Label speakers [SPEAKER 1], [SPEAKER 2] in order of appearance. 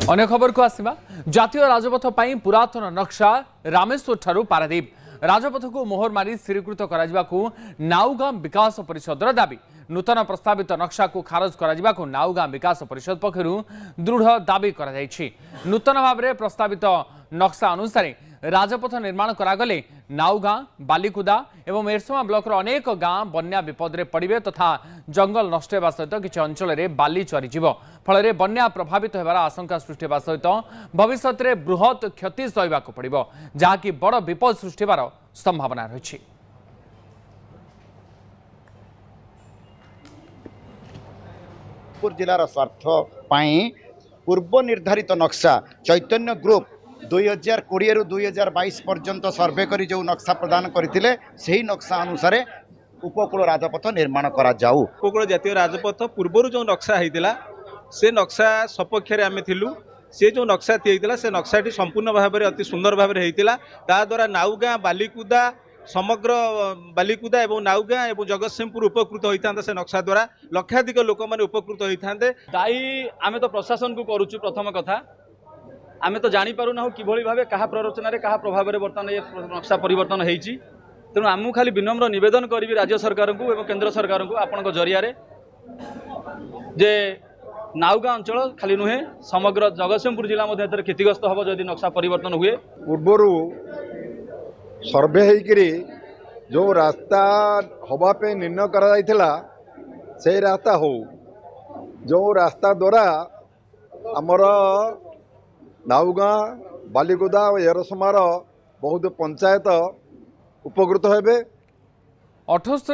[SPEAKER 1] अन्य खबर को आसिबा जातीय राजपथ पर पुरातन नक्शा रामेश्वर ठारू पारादीप राजपथ को मोहर मारी स्थिरीकृत कर नाउगाँ विकास परिषद दाबी नूतन प्रस्तावित नक्शा को खारज कर नाउगाँ विकास परिषद पक्षर दृढ़ दाबी कर नूतन भाव में प्रस्तावित नक्शा अनुसार राजपथ निर्माण करागले नाउगाँ बालिकुदा एवं एरसमा ब्लॉक अनेक गाँ बन्या विपद में पड़े तथा जंगल नष्ट होगा सहित किसी अंचल में बाली चरीज फल बन्या प्रभावित होबार आशंका सृष्टि होगा सहित भविष्य में बृहत क्षति सहवाक पड़ो जहाँकि बड़ विपद सृष्टि होबार संभावना रही।
[SPEAKER 2] जिलार स्वार्थ पूर्व निर्धारित नक्शा चैतन्य ग्रुप 2020 रु 2022 पर्यंत सर्वे करी जो नक्शा प्रदान करथिले सही नक्शा अनुसार उपकूल राजपथ निर्माण करा जाऊ।
[SPEAKER 3] उपकूल जातीय राजपथ पूर्व जो नक्शा होता से नक्शा सपक्ष आम थिलु से जो नक्शा होता से नक्शाटी संपूर्ण भाव में अति सुंदर भाव में होता द्वारा नाउगाँ बालिकुदा समग्र बालिकुदा एवं नाउगाँ एवं जगतसिंहपुर उपकृत होता से नक्शा द्वारा लक्षाधिक लोक मैंने उपकृत होते दायी आम तो प्रशासन को करुचु। प्रथम कथा आम तो जापारूना कि भाव क्या प्ररोचन क्या प्रभाव में बर्तमान ये नक्शा परिवर्तन होती तेणु आमको खाली विनम्र निवेदन करी राज्य सरकार को एवं केंद्र सरकार को आपण जरिया जे नाउगाँ अंचल खाली नुहे समग्र जगतसिंहपुर जिला मध्य क्षतिग्रस्त हम जदि नक्शा परिवर्तन हुए
[SPEAKER 4] पूर्वर सर्वे होकरी जो रास्ता हवापे निर्णय करा से रास्ता हो जो रास्ता द्वारा आमर नाउगाँ बालिकुदा और एरसमार बहुत पंचायत उपकृत हेबे।
[SPEAKER 1] 78